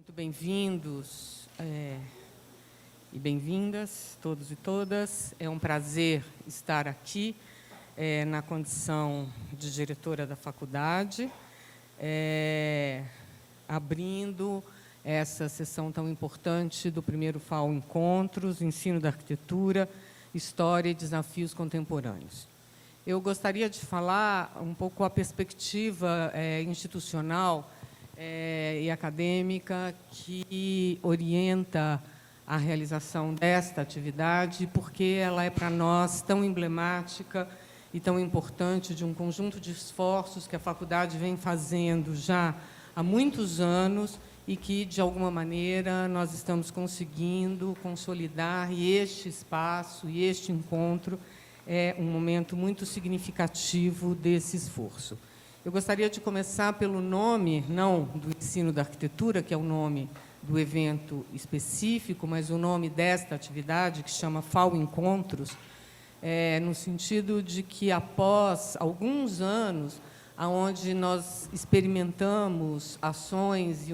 Muito bem-vindos e bem-vindas, todos e todas. É um prazer estar aqui na condição de diretora da faculdade, abrindo essa sessão tão importante do primeiro FAO Encontros, Ensino da Arquitetura, História e Desafios Contemporâneos. Eu gostaria de falar um pouco a perspectiva institucional e acadêmica que orienta a realização desta atividade, porque ela é, para nós, tão emblemática e tão importante de um conjunto de esforços que a faculdade vem fazendo já há muitos anos e que, de alguma maneira, nós estamos conseguindo consolidar, e este espaço e este encontro é um momento muito significativo desse esforço. Eu gostaria de começar pelo nome, não do ensino da arquitetura, que é o nome do evento específico, mas o nome desta atividade, que chama FAO Encontros, no sentido de que, após alguns anos, onde nós experimentamos ações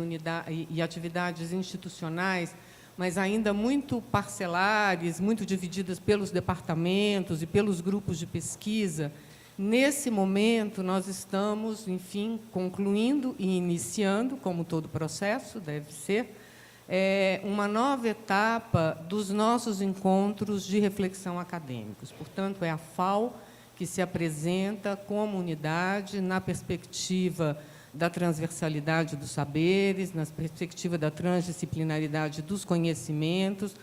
e atividades institucionais, mas ainda muito parcelares, muito divididas pelos departamentos e pelos grupos de pesquisa, nesse momento, nós estamos, enfim, concluindo e iniciando, como todo processo deve ser, uma nova etapa dos nossos encontros de reflexão acadêmicos. Portanto, é a FAO que se apresenta como unidade na perspectiva da transversalidade dos saberes, na perspectiva da transdisciplinaridade dos conhecimentos,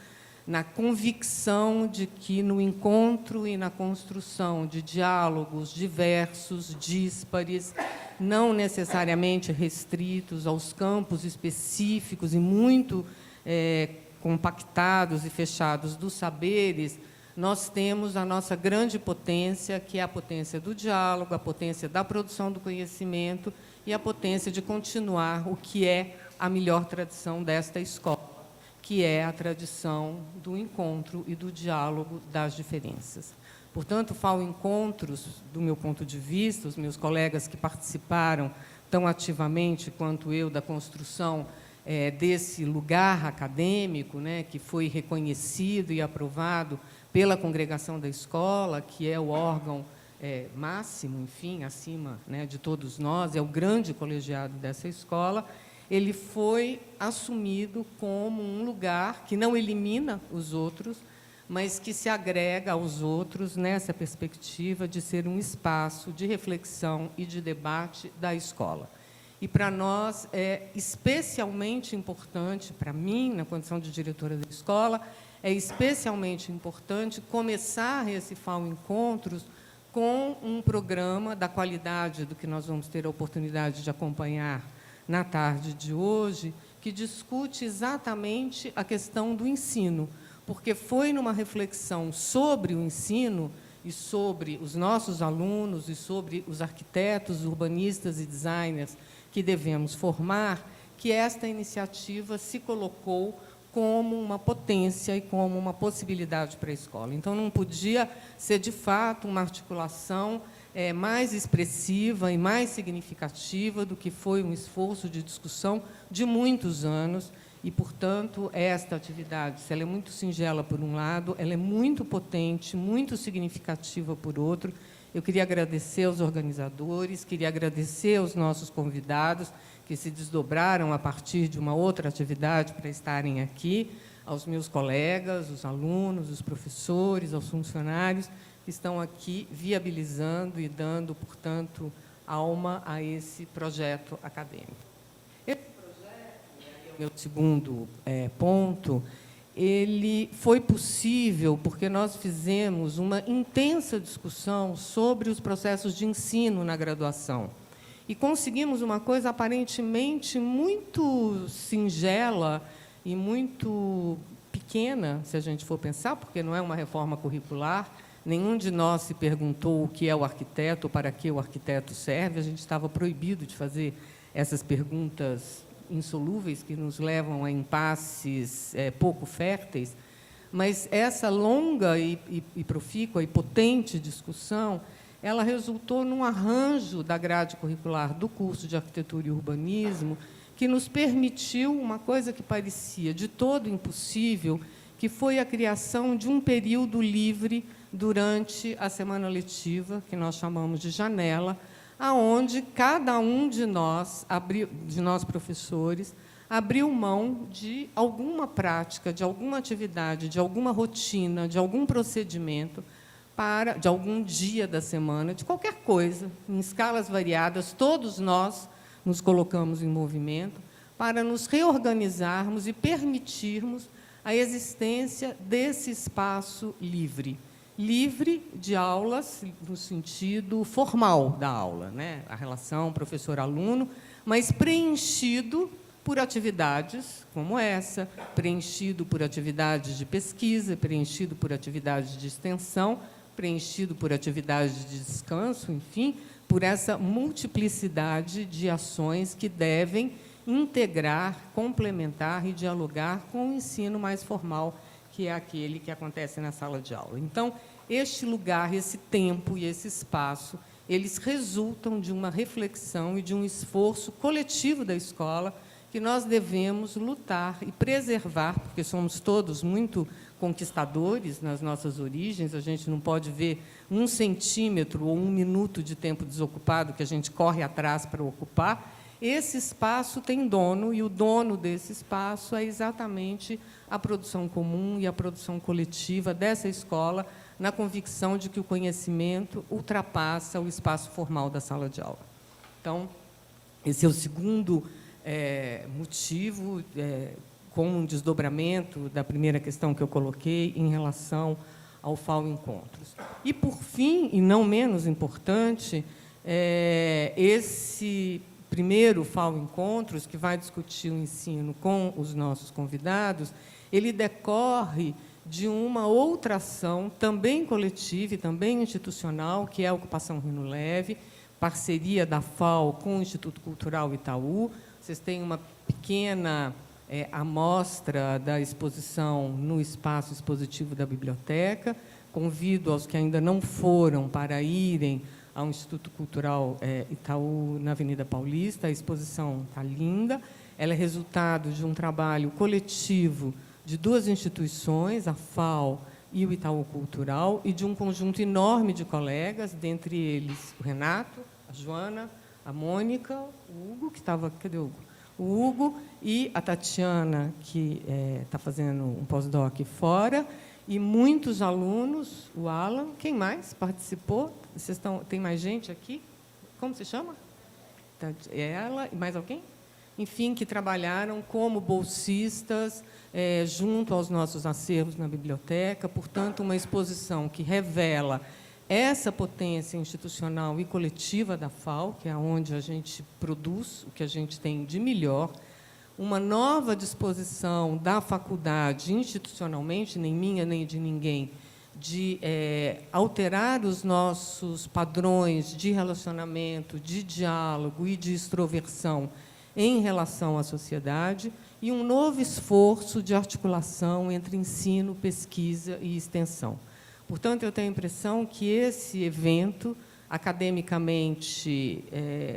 na convicção de que, no encontro e na construção de diálogos diversos, díspares, não necessariamente restritos aos campos específicos e muito compactados e fechados dos saberes, nós temos a nossa grande potência, que é a potência do diálogo, a potência da produção do conhecimento e a potência de continuar o que é a melhor tradição desta escola, que é a tradição do encontro e do diálogo das diferenças. Portanto, o FAO Encontros, do meu ponto de vista, os meus colegas que participaram tão ativamente quanto eu da construção desse lugar acadêmico, né, que foi reconhecido e aprovado pela congregação da escola, que é o órgão máximo, enfim, acima, né, de todos nós, é o grande colegiado dessa escola. Ele foi assumido como um lugar que não elimina os outros, mas que se agrega aos outros nessa perspectiva de ser um espaço de reflexão e de debate da escola. E, para nós, é especialmente importante, para mim, na condição de diretora da escola, é especialmente importante começar esse FAO Encontros com um programa da qualidade do que nós vamos ter a oportunidade de acompanhar na tarde de hoje, que discute exatamente a questão do ensino, porque foi numa reflexão sobre o ensino e sobre os nossos alunos e sobre os arquitetos, urbanistas e designers que devemos formar, que esta iniciativa se colocou como uma potência e como uma possibilidade para a escola. Então, não podia ser, de fato, uma articulação mais expressiva e mais significativa do que foi um esforço de discussão de muitos anos e, portanto, esta atividade, se ela é muito singela por um lado, ela é muito potente, muito significativa por outro. Eu queria agradecer aos organizadores, queria agradecer aos nossos convidados, que se desdobraram a partir de uma outra atividade para estarem aqui, aos meus colegas, os alunos, os professores, aos funcionários, que estão aqui viabilizando e dando, portanto, alma a esse projeto acadêmico. Esse projeto, e aí é o meu segundo ponto, ele foi possível porque nós fizemos uma intensa discussão sobre os processos de ensino na graduação. E conseguimos uma coisa aparentemente muito singela e muito pequena, se a gente for pensar, porque não é uma reforma curricular. Nenhum de nós se perguntou o que é o arquiteto, para que o arquiteto serve. A gente estava proibido de fazer essas perguntas insolúveis que nos levam a impasses pouco férteis. Mas essa longa e profícua e potente discussão, ela resultou num arranjo da grade curricular do curso de Arquitetura e Urbanismo que nos permitiu uma coisa que parecia de todo impossível, que foi a criação de um período livre durante a semana letiva, que nós chamamos de janela, aonde cada um de nós professores, abriu mão de alguma prática, de alguma atividade, de alguma rotina, de algum procedimento, de algum dia da semana, de qualquer coisa, em escalas variadas, todos nós nos colocamos em movimento para nos reorganizarmos e permitirmos a existência desse espaço livre. Livre de aulas, no sentido formal da aula, né? A relação professor-aluno, mas preenchido por atividades como essa, preenchido por atividades de pesquisa, preenchido por atividades de extensão, preenchido por atividades de descanso, enfim, por essa multiplicidade de ações que devem integrar, complementar e dialogar com o ensino mais formal, que é aquele que acontece na sala de aula. Então, este lugar, esse tempo e esse espaço, eles resultam de uma reflexão e de um esforço coletivo da escola que nós devemos lutar e preservar, porque somos todos muito conquistadores nas nossas origens, a gente não pode ver 1 centímetro ou 1 minuto de tempo desocupado que a gente corre atrás para ocupar. Esse espaço tem dono, e o dono desse espaço é exatamente a produção comum e a produção coletiva dessa escola, na convicção de que o conhecimento ultrapassa o espaço formal da sala de aula. Então, esse é o segundo motivo, com um desdobramento da primeira questão que eu coloquei em relação ao FAO Encontros. E, por fim, e não menos importante, esse primeiro FAO Encontros, que vai discutir o ensino com os nossos convidados, ele decorre de uma outra ação, também coletiva e também institucional, que é a Ocupação Rino Leve, parceria da FAO com o Instituto Cultural Itaú. Vocês têm uma pequena amostra da exposição no espaço expositivo da biblioteca. Convido aos que ainda não foram para irem ao Instituto Cultural Itaú, na Avenida Paulista. A exposição está linda. Ela é resultado de um trabalho coletivo de 2 instituições, a FAO e o Itaú Cultural, e de um conjunto enorme de colegas, dentre eles o Renato, a Joana, a Mônica, o Hugo, que estava... Cadê o Hugo? O Hugo e a Tatiana, que está fazendo um pós-doc fora, e muitos alunos, o Alan. Quem mais participou? Tem mais gente aqui? Como se chama? Ela e mais alguém? Enfim, que trabalharam como bolsistas junto aos nossos acervos na biblioteca. Portanto, uma exposição que revela essa potência institucional e coletiva da FAO, que é onde a gente produz o que a gente tem de melhor, uma nova disposição da faculdade, institucionalmente, nem minha nem de ninguém, de alterar os nossos padrões de relacionamento, de diálogo e de extroversão em relação à sociedade, e um novo esforço de articulação entre ensino, pesquisa e extensão. Portanto, eu tenho a impressão que esse evento, academicamente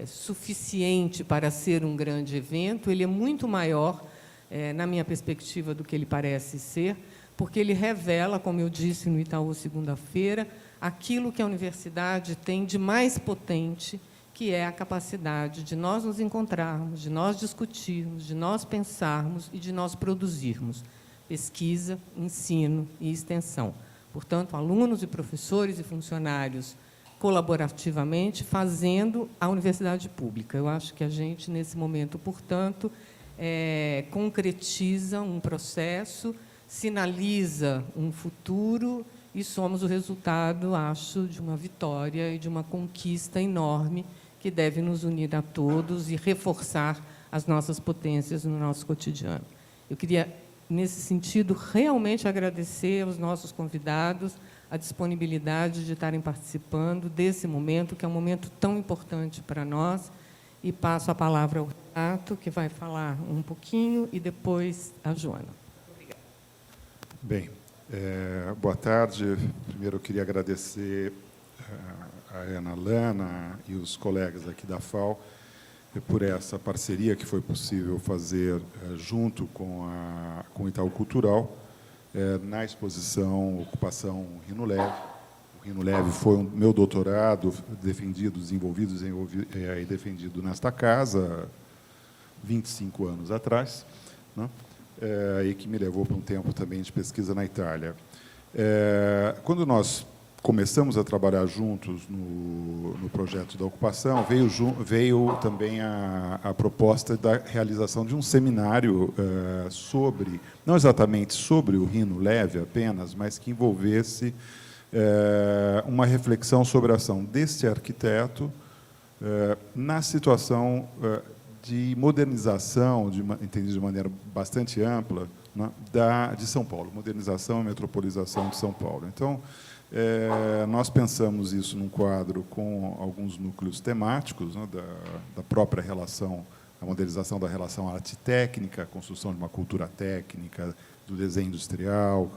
suficiente para ser um grande evento, ele é muito maior, na minha perspectiva, do que ele parece ser, porque ele revela, como eu disse no Itaú segunda-feira, aquilo que a universidade tem de mais potente, que é a capacidade de nós nos encontrarmos, de nós discutirmos, de nós pensarmos e de nós produzirmos pesquisa, ensino e extensão. Portanto, alunos e professores e funcionários colaborativamente fazendo a universidade pública. Eu acho que a gente, nesse momento, portanto, concretiza um processo, sinaliza um futuro e somos o resultado, acho, de uma vitória e de uma conquista enorme que deve nos unir a todos e reforçar as nossas potências no nosso cotidiano. Eu queria, nesse sentido, realmente agradecer aos nossos convidados a disponibilidade de estarem participando desse momento, que é um momento tão importante para nós, e passo a palavra ao Renato, que vai falar um pouquinho, e depois a Joana. Obrigada. Bem, boa tarde. Primeiro, eu queria agradecer a Ana Lana e os colegas aqui da FAO por essa parceria que foi possível fazer junto com o Itaú Cultural na exposição Ocupação Rino Leve. O Rino Leve foi o meu doutorado desenvolvido e defendido nesta casa 25 anos atrás, né? E que me levou para um tempo também de pesquisa na Itália. Quando nós começamos a trabalhar juntos no projeto da ocupação, veio também a proposta da realização de um seminário sobre, não exatamente sobre o Rino Leve apenas, mas que envolvesse uma reflexão sobre a ação deste arquiteto na situação de modernização, entendido de maneira bastante ampla, né, de São Paulo, modernização e metropolização de São Paulo. Então, nós pensamos isso num quadro com alguns núcleos temáticos, né, da própria relação, a modernização da relação arte-técnica, a construção de uma cultura técnica, do desenho industrial,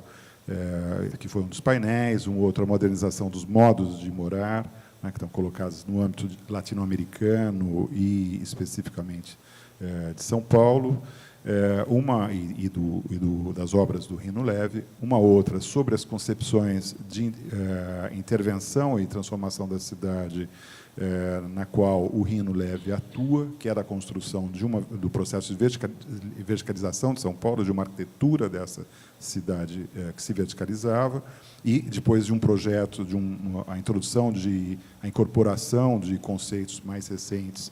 que foi um dos painéis, um outro, a modernização dos modos de morar, né, que estão colocados no âmbito latino-americano e, especificamente, de São Paulo, das obras do Rino Leve, uma outra sobre as concepções de intervenção e transformação da cidade na qual o Rino Leve atua, que é da construção do processo de verticalização de São Paulo, de uma arquitetura dessa cidade que se verticalizava, e depois de um projeto, a incorporação de conceitos mais recentes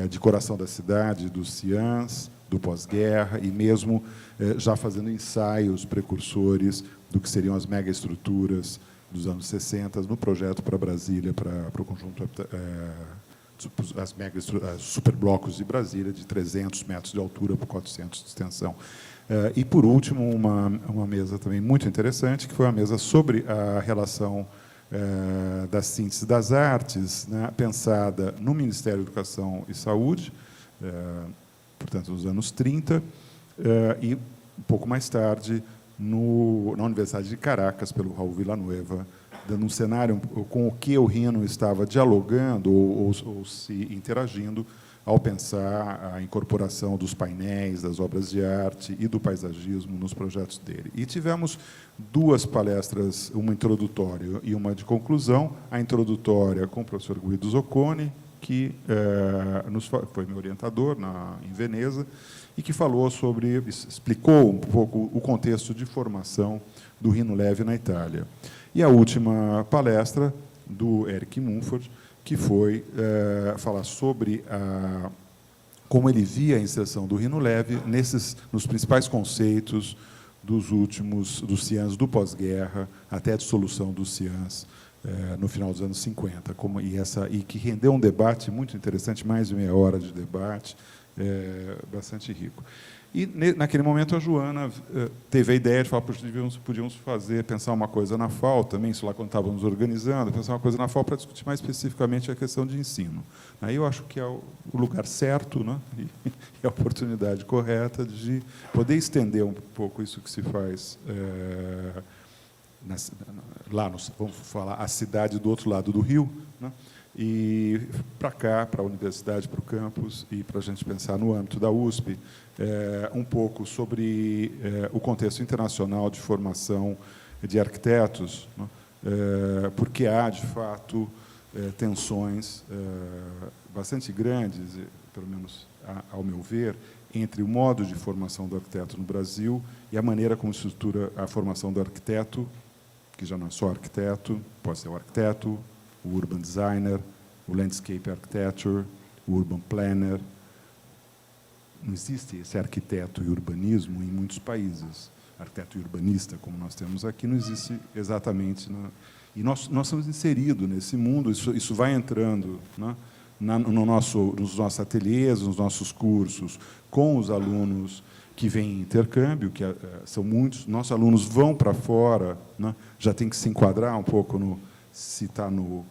de coração da cidade, dos ciãs, do pós-guerra, e mesmo já fazendo ensaios precursores do que seriam as megaestruturas dos anos 60, no projeto para Brasília, para o conjunto, as superblocos de Brasília, de 300 metros de altura por 400 de extensão. E, por último, uma mesa também muito interessante, que foi a mesa sobre a relação da síntese das artes, né, pensada no Ministério da Educação e Saúde, portanto, nos anos 30, e, um pouco mais tarde, na Universidade de Caracas, pelo Raul Villanueva, dando um cenário com o que o Rino estava dialogando ou se interagindo ao pensar a incorporação dos painéis, das obras de arte e do paisagismo nos projetos dele. E tivemos duas palestras, uma introdutória e uma de conclusão. A introdutória com o professor Guido Zocconi, que foi meu orientador em Veneza, e que explicou um pouco o contexto de formação do Rino Leve na Itália. E a última palestra, do Eric Mumford, que foi falar sobre como ele via a inserção do Rino Leve nos principais conceitos dos ciãs do pós-guerra, até a dissolução dos ciãs no final dos anos 50, e que rendeu um debate muito interessante, mais de meia hora de debate, bastante rico. E, naquele momento, a Joana teve a ideia de falar que podíamos pensar uma coisa na FAO também, isso lá quando estávamos organizando, pensar uma coisa na FAO para discutir mais especificamente a questão de ensino. Aí eu acho que é o lugar certo, né, e a oportunidade correta de poder estender um pouco isso que se faz vamos falar, a cidade do outro lado do rio, né, e para cá, para a universidade, para o campus, e para a gente pensar no âmbito da USP, um pouco sobre o contexto internacional de formação de arquitetos, né, porque há, de fato, tensões bastante grandes, pelo menos ao meu ver, entre o modo de formação do arquiteto no Brasil e a maneira como se estrutura a formação do arquiteto, que já não é só arquiteto, pode ser o arquiteto, o urban designer, o landscape architecture, o urban planner. Não existe esse arquiteto e urbanismo em muitos países. Arquiteto e urbanista, como nós temos aqui, não existe exatamente. E nós somos inseridos nesse mundo, isso vai entrando, né, nos nossos ateliês, nos nossos cursos, com os alunos que vêm em intercâmbio, que são muitos. Nossos alunos vão para fora, né, já tem que se enquadrar um pouco se está no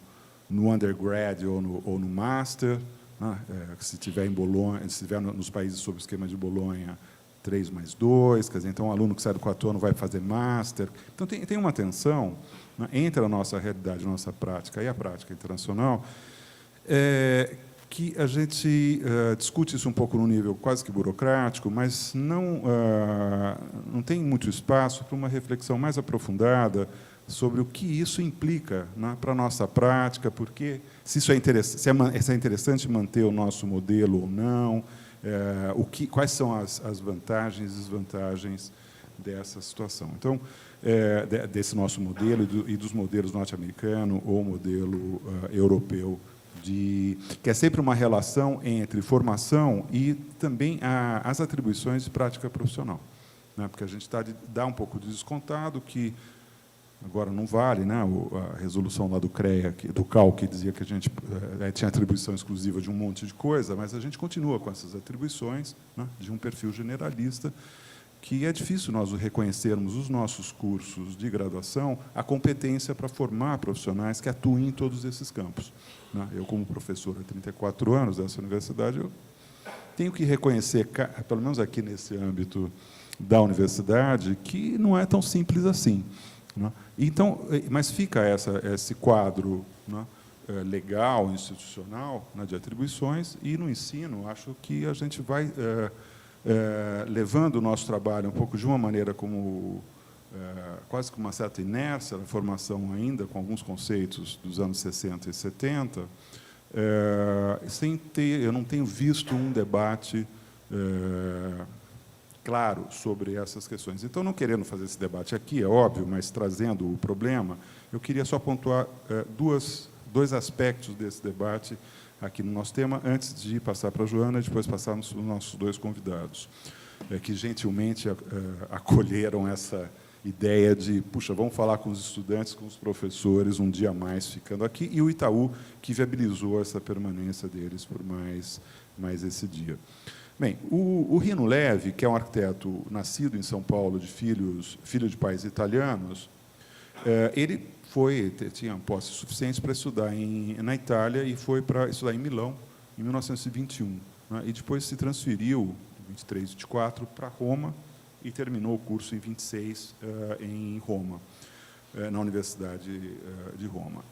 undergrad ou no master, né, se estiver em Bolonha, se estiver nos países sob o esquema de Bolonha, 3+2, quer dizer, então, um aluno que sai do 4º ano vai fazer master. Então, tem uma tensão, né, entre a nossa realidade, a nossa prática e a prática internacional, que a gente discute isso um pouco no nível quase que burocrático, mas não tem muito espaço para uma reflexão mais aprofundada sobre o que isso implica, né, para a nossa prática, porque se isso é interessante manter o nosso modelo ou não, quais são as vantagens e desvantagens dessa situação. Então, desse nosso modelo e dos modelos norte-americano ou modelo europeu, que é sempre uma relação entre formação e também as atribuições de prática profissional, né? Porque a gente dá um pouco de descontado que agora não vale, né? A resolução lá do CREA, do CAL, que dizia que a gente tinha atribuição exclusiva de um monte de coisa, mas a gente continua com essas atribuições, né, de um perfil generalista, que é difícil nós reconhecermos os nossos cursos de graduação a competência para formar profissionais que atuem em todos esses campos, né? Eu, como professor há 34 anos dessa universidade, eu tenho que reconhecer, pelo menos aqui nesse âmbito da universidade, que não é tão simples assim, né? Então, mas fica esse quadro, né, legal, institucional, né, de atribuições, e no ensino, acho que a gente vai levando o nosso trabalho um pouco de uma maneira como quase com uma certa inércia na formação ainda, com alguns conceitos dos anos 60 e 70, eu não tenho visto um debate claro sobre essas questões. Então, não querendo fazer esse debate aqui, é óbvio, mas trazendo o problema, eu queria só pontuar dois aspectos desse debate aqui no nosso tema, antes de passar para a Joana e depois passarmos para os nossos dois convidados, que gentilmente acolheram essa ideia de, puxa, vamos falar com os estudantes, com os professores, um dia a mais ficando aqui, e o Itaú, que viabilizou essa permanência deles por mais esse dia. Bem, o Rino Levi, que é um arquiteto nascido em São Paulo, filho de pais italianos, ele tinha posse suficiente para estudar na Itália e foi para estudar em Milão, em 1921. Né, e depois se transferiu, em 23, 24, para Roma e terminou o curso em 26, em Roma, na Universidade de Roma.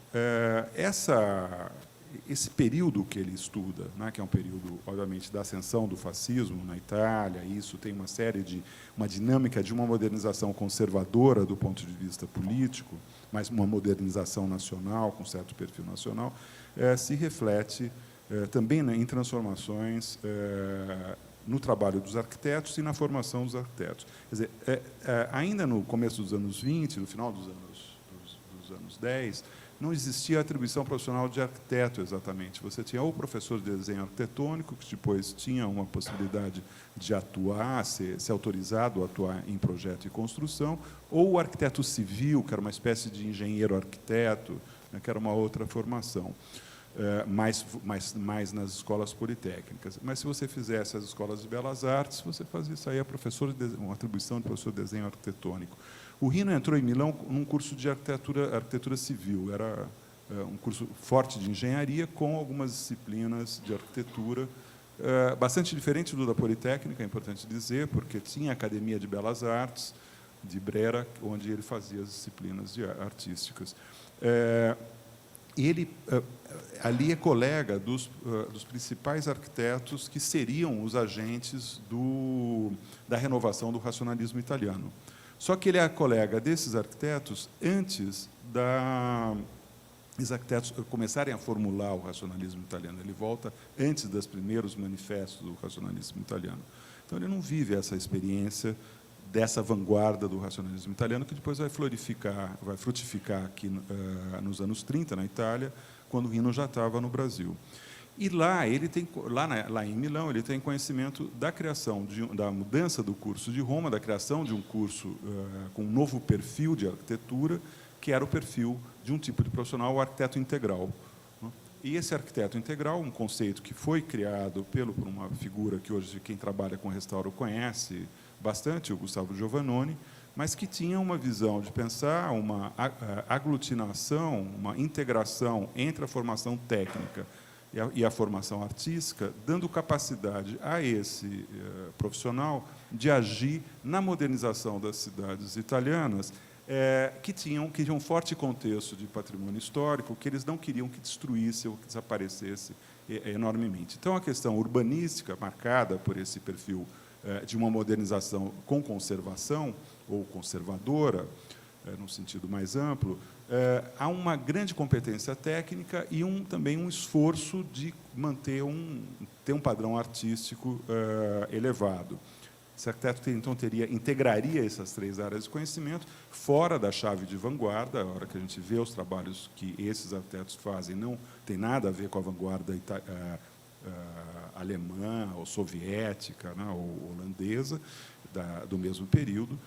Esse período que ele estuda, né, que é um período, obviamente, da ascensão do fascismo na Itália, isso tem uma dinâmica de uma modernização conservadora do ponto de vista político, mas uma modernização nacional, com certo perfil nacional, se reflete também, né, em transformações no trabalho dos arquitetos e na formação dos arquitetos. Quer dizer, ainda no começo dos anos 20, no final dos anos 10, não existia atribuição profissional de arquiteto, exatamente. Você tinha o professor de desenho arquitetônico, que depois tinha uma possibilidade de atuar, ser autorizado a atuar em projeto e construção, ou o arquiteto civil, que era uma espécie de engenheiro-arquiteto, né, que era uma outra formação, mais nas escolas politécnicas. Mas, se você fizesse as escolas de belas artes, você fazia isso aí, uma atribuição de professor de desenho arquitetônico. O Rino entrou em Milão num curso de arquitetura civil. Era um curso forte de engenharia, com algumas disciplinas de arquitetura, bastante diferente do da Politécnica, é importante dizer, porque tinha a Academia de Belas Artes, de Brera, onde ele fazia as disciplinas artísticas. Ele, ali, é colega dos principais arquitetos que seriam os agentes da renovação do racionalismo italiano. Só que ele é colega desses arquitetos antes dos arquitetos começarem a formular o racionalismo italiano. Ele volta antes dos primeiros manifestos do racionalismo italiano. Então, ele não vive essa experiência dessa vanguarda do racionalismo italiano, que depois vai frutificar aqui nos anos 30, na Itália, quando o Rino já estava no Brasil. E lá em Milão, ele tem conhecimento da criação, da mudança do curso de Roma, da criação de um curso com um novo perfil de arquitetura, que era o perfil de um tipo de profissional, o arquiteto integral. E esse arquiteto integral, um conceito que foi criado por uma figura que hoje quem trabalha com restauro conhece bastante, o Gustavo Giovannoni, mas que tinha uma visão de pensar uma aglutinação, uma integração entre a formação técnica e a formação artística, dando capacidade a esse profissional de agir na modernização das cidades italianas, que tinham um forte contexto de patrimônio histórico, que eles não queriam que destruísse ou que desaparecesse enormemente. Então, a questão urbanística, marcada por esse perfil de uma modernização com conservação, ou conservadora, no sentido mais amplo, há uma grande competência técnica e também um esforço de manter ter um padrão artístico elevado. Esse arquiteto, então, integraria essas 3 áreas de conhecimento fora da chave de vanguarda. A hora que a gente vê os trabalhos que esses arquitetos fazem, não tem nada a ver com a vanguarda alemã ou soviética, né, ou holandesa, do mesmo período,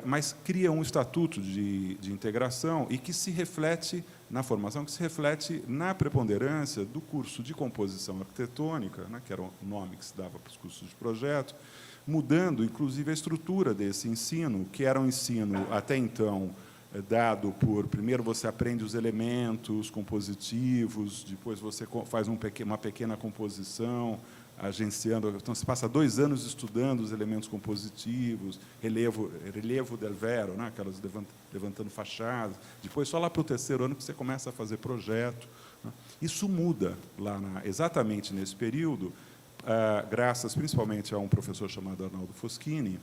mas cria um estatuto de integração e que se reflete na formação, que se reflete na preponderância do curso de composição arquitetônica, né, que era o nome que se dava para os cursos de projeto, mudando, inclusive, a estrutura desse ensino, que era um ensino, até então, dado por... Primeiro você aprende os elementos compositivos, depois você faz uma pequena composição, agenciando... Então, você passa 2 anos estudando os elementos compositivos, relevo del vero, né, aquelas levantando fachadas. Depois, só lá para o 3º ano, que você começa a fazer projeto. Né. Isso muda exatamente nesse período, graças principalmente a um professor chamado Arnaldo Foschini,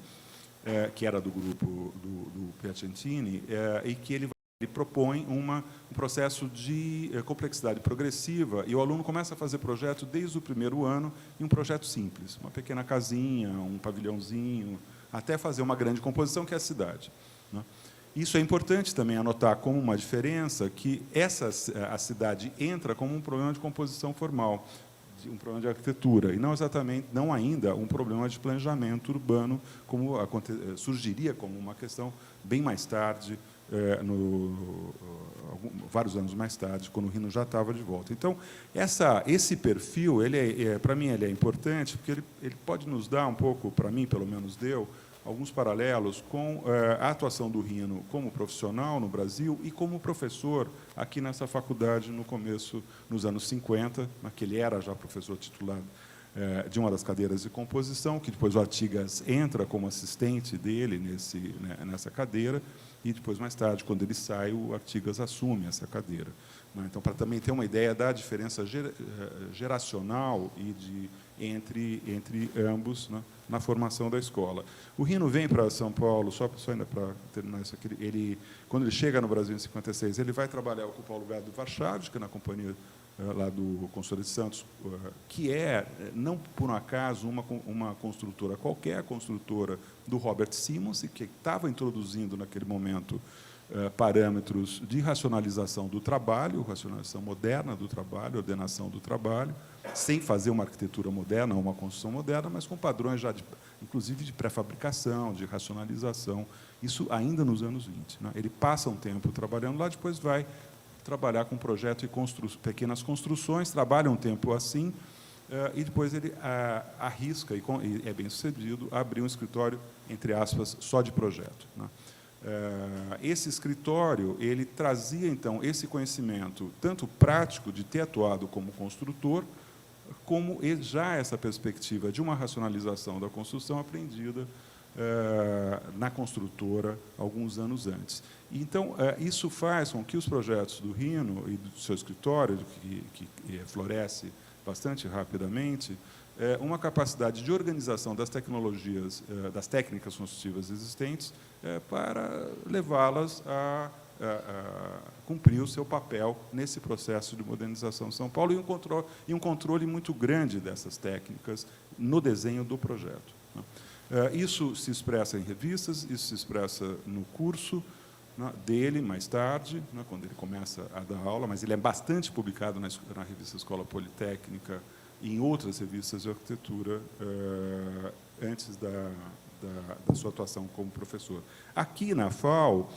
que era do grupo do Piacentini, e que ele propõe um processo de complexidade progressiva, e o aluno começa a fazer projeto desde o 1º ano, em um projeto simples, uma pequena casinha, um pavilhãozinho, até fazer uma grande composição, que é a cidade. Né? Isso é importante também anotar como uma diferença, que a cidade entra como um problema de composição formal, um problema de arquitetura, e não ainda um problema de planejamento urbano, como surgiria como uma questão bem mais tarde, vários anos mais tarde, quando o Rino já estava de volta. Então, esse perfil, para mim, ele é importante, porque ele pode nos dar um pouco, para mim, pelo menos deu, alguns paralelos com a atuação do Rino como profissional no Brasil e como professor aqui nessa faculdade no começo, nos anos 50, que ele era já professor titular de uma das cadeiras de composição, que depois o Artigas entra como assistente dele nessa cadeira, e depois, mais tarde, quando ele sai, o Artigas assume essa cadeira. Então, para também ter uma ideia da diferença geracional entre ambos, né, na formação da escola. O Rino vem para São Paulo, só ainda para terminar isso aqui, quando ele chega no Brasil em 56, ele vai trabalhar, ocupar o lugar do Warchavchik, que é na companhia lá do Consulado de Santos, que não por um acaso, uma construtora qualquer, a construtora do Robert Simons, que estava introduzindo, naquele momento, parâmetros de racionalização do trabalho, racionalização moderna do trabalho, ordenação do trabalho, sem fazer uma arquitetura moderna, uma construção moderna, mas com padrões já, inclusive, de pré-fabricação, de racionalização, isso ainda nos anos 20. Né? Ele passa um tempo trabalhando lá, depois vai trabalhar com projeto e pequenas construções, trabalha um tempo assim, e depois ele arrisca, e é bem sucedido, abrir um escritório, entre aspas, só de projeto. Né? Esse escritório, ele trazia, então, esse conhecimento, tanto prático de ter atuado como construtor, como já essa perspectiva de uma racionalização da construção aprendida na construtora alguns anos antes. Então, isso faz com que os projetos do Rino e do seu escritório, que floresce bastante rapidamente, uma capacidade de organização das tecnologias, das técnicas construtivas existentes, para levá-las a cumprir o seu papel nesse processo de modernização de São Paulo e um controle muito grande dessas técnicas no desenho do projeto. Né? Isso se expressa em revistas, isso se expressa no curso, né, dele, mais tarde, né, quando ele começa a dar aula, mas ele é bastante publicado na revista Escola Politécnica e em outras revistas de arquitetura antes da sua atuação como professor. Aqui na FAU,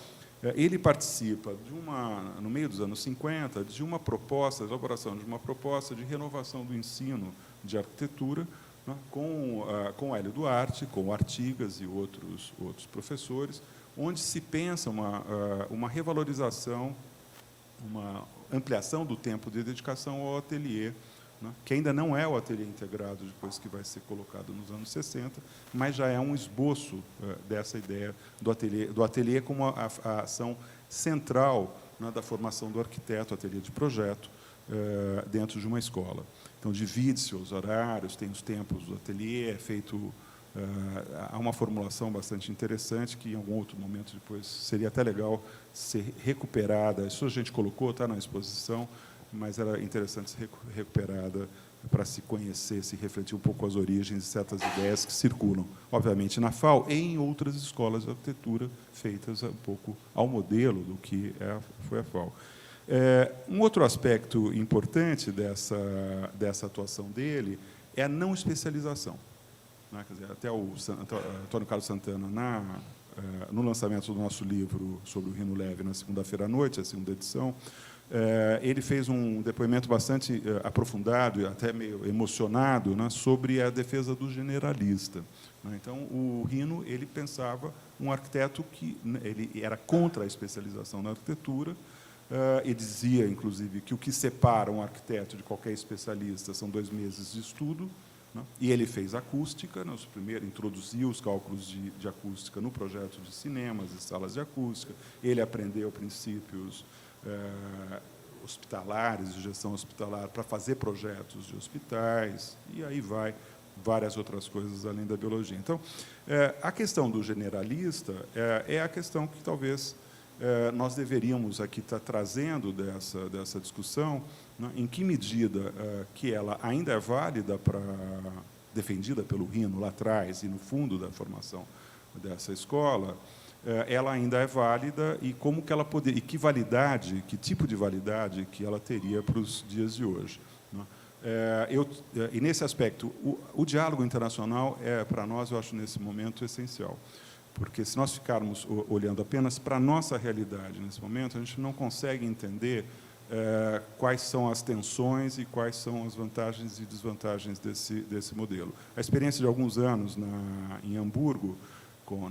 ele participa, no meio dos anos 50, de uma proposta, de elaboração de uma proposta de renovação do ensino de arquitetura, né, com Hélio Duarte, com Artigas e outros professores, onde se pensa uma revalorização, uma ampliação do tempo de dedicação ao ateliê, né, que ainda não é o ateliê integrado, depois que vai ser colocado nos anos 60, mas já é um esboço dessa ideia do ateliê como a ação central, né, da formação do arquiteto, ateliê de projeto, dentro de uma escola. Então, divide-se os horários, tem os tempos do ateliê, é feito... há uma formulação bastante interessante que, em algum outro momento depois, seria até legal ser recuperada. Isso a gente colocou, está na exposição, mas era interessante ser recuperada para se conhecer, se refletir um pouco as origens de certas ideias que circulam, obviamente, na FAU e em outras escolas de arquitetura feitas um pouco ao modelo do que foi a FAU. Um outro aspecto importante dessa atuação dele é a não especialização. Né? Quer dizer, até o Antônio Carlos Santana, no lançamento do nosso livro sobre o Rino Leve, na segunda-feira à noite, a segunda edição, ele fez um depoimento bastante aprofundado e até meio emocionado, né, sobre a defesa do generalista. Né? Então, o Rino ele pensava um arquiteto que ele era contra a especialização na arquitetura, e dizia, inclusive, que o que separa um arquiteto de qualquer especialista são 2 meses de estudo, né? E ele fez acústica, né? Introduziu os cálculos de acústica no projeto de cinemas e salas de acústica, ele aprendeu princípios hospitalares, de gestão hospitalar, para fazer projetos de hospitais, e aí vai várias outras coisas além da biologia. Então, a questão do generalista é a questão que talvez nós deveríamos aqui estar trazendo dessa discussão, né, em que medida que ela ainda é válida defendida pelo Rino lá atrás e no fundo da formação dessa escola, ela ainda é válida e como que ela poderia, e que validade, que tipo de validade que ela teria para os dias de hoje. Né? E nesse aspecto, o diálogo internacional para nós, eu acho, nesse momento, essencial. Porque, se nós ficarmos olhando apenas para a nossa realidade nesse momento, a gente não consegue entender quais são as tensões e quais são as vantagens e desvantagens desse modelo. A experiência de alguns anos em Hamburgo,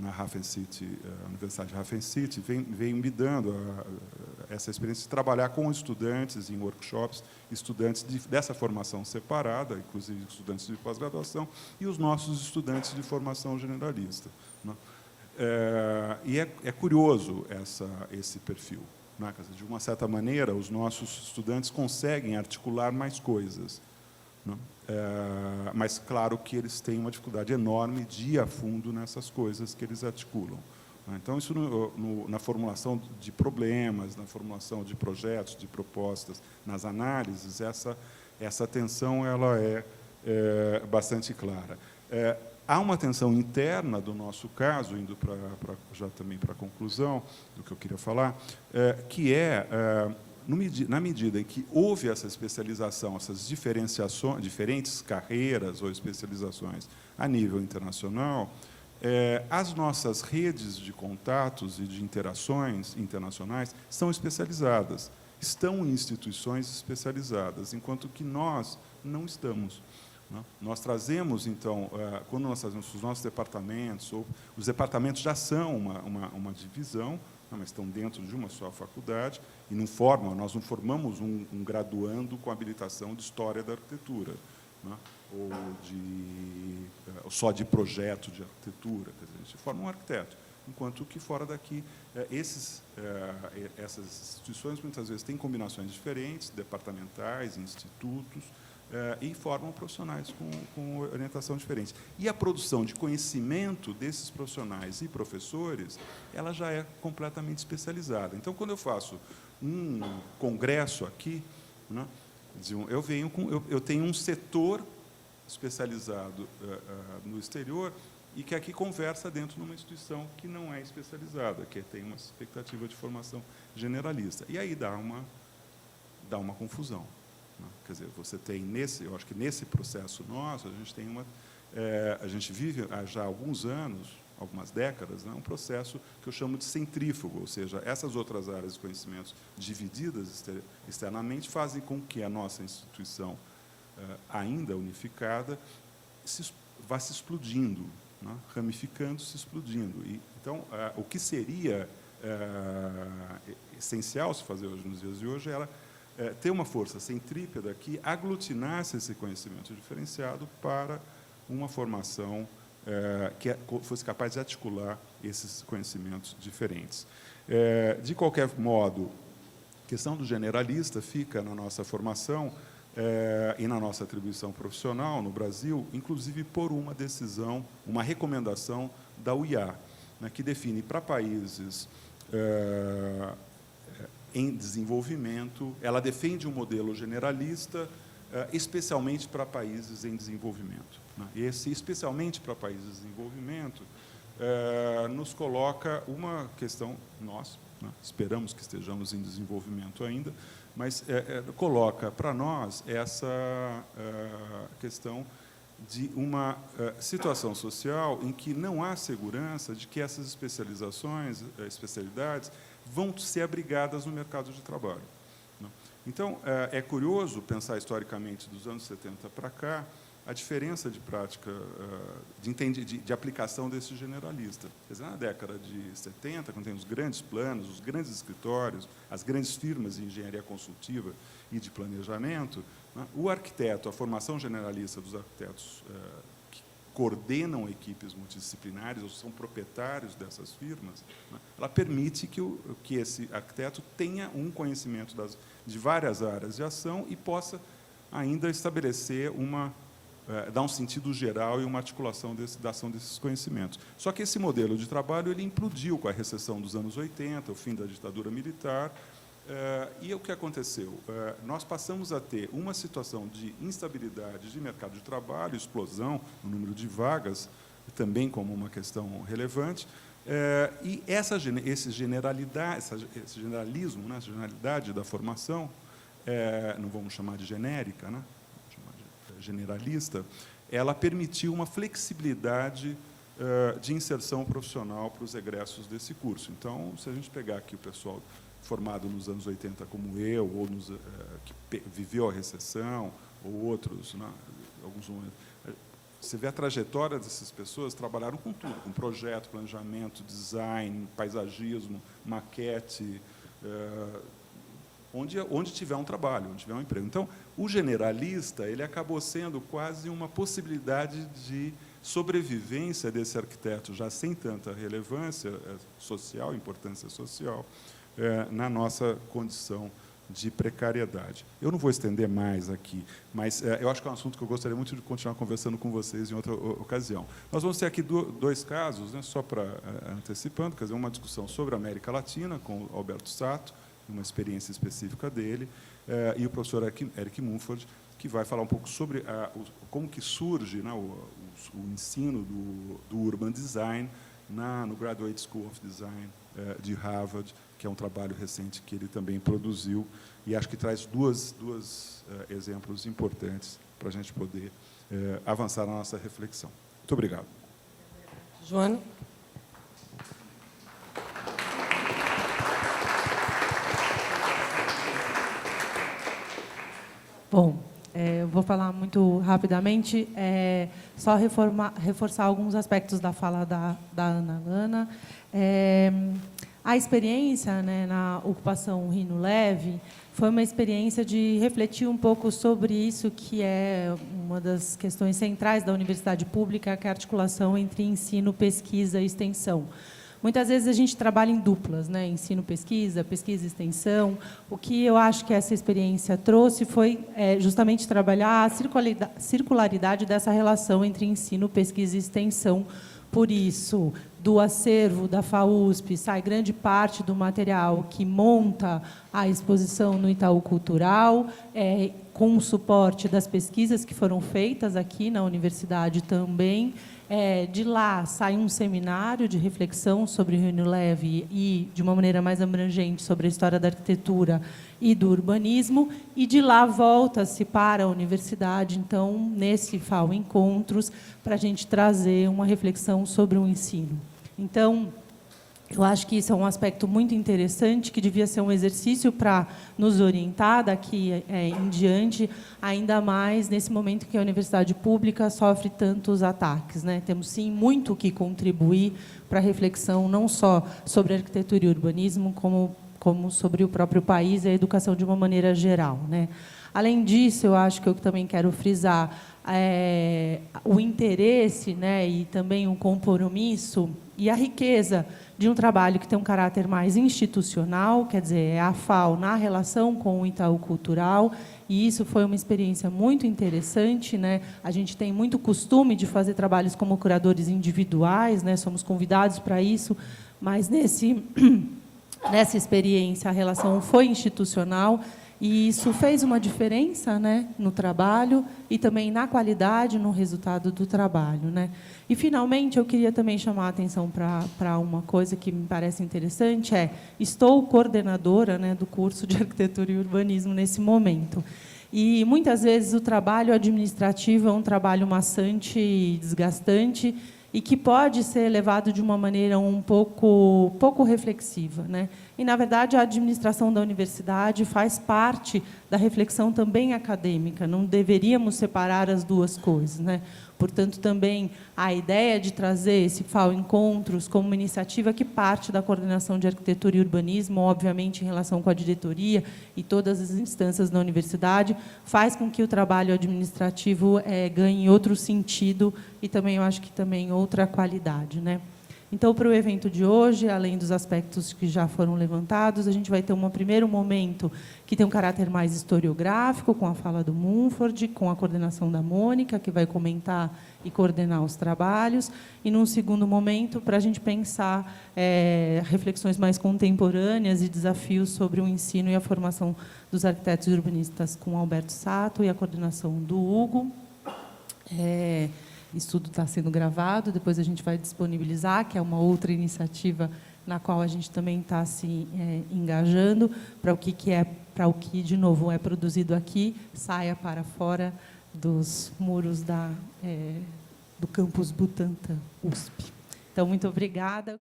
na Hafen City, a Universidade de Hafen City, vem me dando essa experiência de trabalhar com estudantes em workshops, estudantes dessa formação separada, inclusive estudantes de pós-graduação, e os nossos estudantes de formação generalista. Né? E é curioso esse perfil. Né? Quer dizer, de uma certa maneira, os nossos estudantes conseguem articular mais coisas. Né? Mas, claro, que eles têm uma dificuldade enorme de ir a fundo nessas coisas que eles articulam. Né? Então, isso na formulação de problemas, na formulação de projetos, de propostas, nas análises, essa tensão ela é bastante clara. Há uma tensão interna do nosso caso, indo já também para a conclusão do que eu queria falar, que na medida em que houve essa especialização, essas diferenciações, diferentes carreiras ou especializações a nível internacional, as nossas redes de contatos e de interações internacionais são especializadas, estão em instituições especializadas, enquanto que nós não estamos. Nós trazemos, então, quando nós fazemos os nossos departamentos, os departamentos já são uma divisão, mas estão dentro de uma só faculdade, e nós não formamos um graduando com habilitação de História da Arquitetura, né? Ou só de projeto de arquitetura. Quer dizer, a gente forma um arquiteto, enquanto que fora daqui, essas instituições, muitas vezes, têm combinações diferentes, departamentais, institutos, e formam profissionais com orientação diferente. E a produção de conhecimento desses profissionais e professores, ela já é completamente especializada. Então, quando eu faço um congresso aqui, né, eu tenho um setor especializado no exterior e que aqui conversa dentro de uma instituição que não é especializada, que tem uma expectativa de formação generalista. E aí dá uma confusão. Quer dizer, você tem eu acho que nesse processo nosso, a gente vive há já alguns anos, algumas décadas, né, um processo que eu chamo de centrífugo, ou seja, essas outras áreas de conhecimentos divididas externamente fazem com que a nossa instituição, ainda unificada, vá se explodindo, né, ramificando-se, explodindo. Então, o que seria essencial se fazer hoje, nos dias de hoje, era ter uma força centrípeta que aglutinasse esse conhecimento diferenciado para uma formação que fosse capaz de articular esses conhecimentos diferentes. De qualquer modo, A questão do generalista fica na nossa formação e na nossa atribuição profissional no Brasil, inclusive por uma decisão, uma recomendação da UIA, né, que define para países em desenvolvimento, ela defende um modelo generalista, especialmente para países em desenvolvimento, né. Esse, especialmente para países em desenvolvimento, nos coloca uma questão, nós, né, esperamos que estejamos em desenvolvimento ainda, mas coloca para nós essa questão de uma situação social em que não há segurança de que essas especialidades vão ser abrigadas no mercado de trabalho, né? Então, é curioso pensar historicamente dos anos 70 para cá a diferença de prática, de aplicação desse generalista. Quer dizer, na década de 70, quando tem os grandes planos, os grandes escritórios, as grandes firmas de engenharia consultiva e de planejamento, né, o arquiteto, a formação generalista dos arquitetos que coordenam equipes multidisciplinares ou são proprietários dessas firmas, né, ela permite que esse arquiteto tenha um conhecimento de várias áreas de ação e possa ainda estabelecer dar um sentido geral e uma articulação da ação desses conhecimentos. Só que esse modelo de trabalho ele implodiu com a recessão dos anos 80, o fim da ditadura militar, e o que aconteceu? Nós passamos a ter uma situação de instabilidade de mercado de trabalho, explosão no número de vagas, também como uma questão relevante, e esse generalismo, né, essa generalidade da formação, não vamos chamar de genérica, né, generalista, ela permitiu uma flexibilidade de inserção profissional para os egressos desse curso. Então, se a gente pegar aqui o pessoal formado nos anos 80 como eu, ou que viveu a recessão, ou outros, né, alguns momentos, você vê a trajetória dessas pessoas, trabalharam com tudo, com projeto, planejamento, design, paisagismo, maquete, onde tiver um trabalho, onde tiver um emprego. Então, o generalista ele acabou sendo quase uma possibilidade de sobrevivência desse arquiteto, já sem tanta relevância social, importância social, na nossa condição de precariedade. Eu não vou estender mais aqui, mas eu acho que é um assunto que eu gostaria muito de continuar conversando com vocês em outra ocasião. Nós vamos ter aqui dois casos, né, só para antecipando, quer dizer, uma discussão sobre a América Latina, com o Alberto Sato, uma experiência específica dele, e o professor Eric Mumford, que vai falar um pouco sobre como que surge, né, o ensino do Urban Design no Graduate School of Design de Harvard, que é um trabalho recente que ele também produziu, e acho que traz dois exemplos importantes para a gente poder avançar na nossa reflexão. Muito obrigado. Joana. Bom, eu vou falar muito rapidamente, só reforçar alguns aspectos da fala da Ana Lana. A experiência, né, na ocupação Rino Leve foi uma experiência de refletir um pouco sobre isso, que é uma das questões centrais da universidade pública, que é a articulação entre ensino, pesquisa e extensão. Muitas vezes a gente trabalha em duplas, né? Ensino-pesquisa, pesquisa-extensão. O que eu acho que essa experiência trouxe foi justamente trabalhar a circularidade dessa relação entre ensino, pesquisa e extensão. Por isso, do acervo da FAUSP sai grande parte do material que monta a exposição no Itaú Cultural, com o suporte das pesquisas que foram feitas aqui na universidade também. De lá sai um seminário de reflexão sobre Rino Leve e, de uma maneira mais abrangente, sobre a história da arquitetura e do urbanismo, e de lá volta-se para a universidade, então, nesse FAO Encontros, para a gente trazer uma reflexão sobre o ensino. Então, eu acho que isso é um aspecto muito interessante, que devia ser um exercício para nos orientar daqui em diante, ainda mais nesse momento que a universidade pública sofre tantos ataques, né? Temos, sim, muito o que contribuir para a reflexão, não só sobre arquitetura e urbanismo, como sobre o próprio país e a educação de uma maneira geral, né? Além disso, eu acho que eu também quero frisar o interesse, né, e também o compromisso e a riqueza de um trabalho que tem um caráter mais institucional, quer dizer, é a FAO na relação com o Itaú Cultural, e isso foi uma experiência muito interessante, né? A gente tem muito costume de fazer trabalhos como curadores individuais, né? Somos convidados para isso, mas nessa experiência a relação foi institucional, e isso fez uma diferença, né, no trabalho e também na qualidade, no resultado do trabalho, né? E, finalmente, eu queria também chamar a atenção para uma coisa que me parece interessante, estou coordenadora, né, do curso de Arquitetura e Urbanismo nesse momento. E, muitas vezes, o trabalho administrativo é um trabalho maçante e desgastante, e que pode ser levado de uma maneira um pouco reflexiva, né? E, na verdade, a administração da universidade faz parte da reflexão também acadêmica, não deveríamos separar as duas coisas, né? Portanto, também a ideia de trazer esse FAO Encontros como uma iniciativa que parte da coordenação de arquitetura e urbanismo, obviamente em relação com a diretoria e todas as instâncias da universidade, faz com que o trabalho administrativo ganhe outro sentido e também, eu acho que também outra qualidade, né? Então, para o evento de hoje, além dos aspectos que já foram levantados, a gente vai ter um primeiro momento que tem um caráter mais historiográfico, com a fala do Mumford, com a coordenação da Mônica, que vai comentar e coordenar os trabalhos, e, num segundo momento, para a gente pensar reflexões mais contemporâneas e desafios sobre o ensino e a formação dos arquitetos e urbanistas, com Alberto Sato e a coordenação do Hugo. Isso tudo está sendo gravado, depois a gente vai disponibilizar, que é uma outra iniciativa na qual a gente também está se engajando, para o que, de novo, é produzido aqui, saia para fora dos muros do campus Butantã, USP. Então, muito obrigada.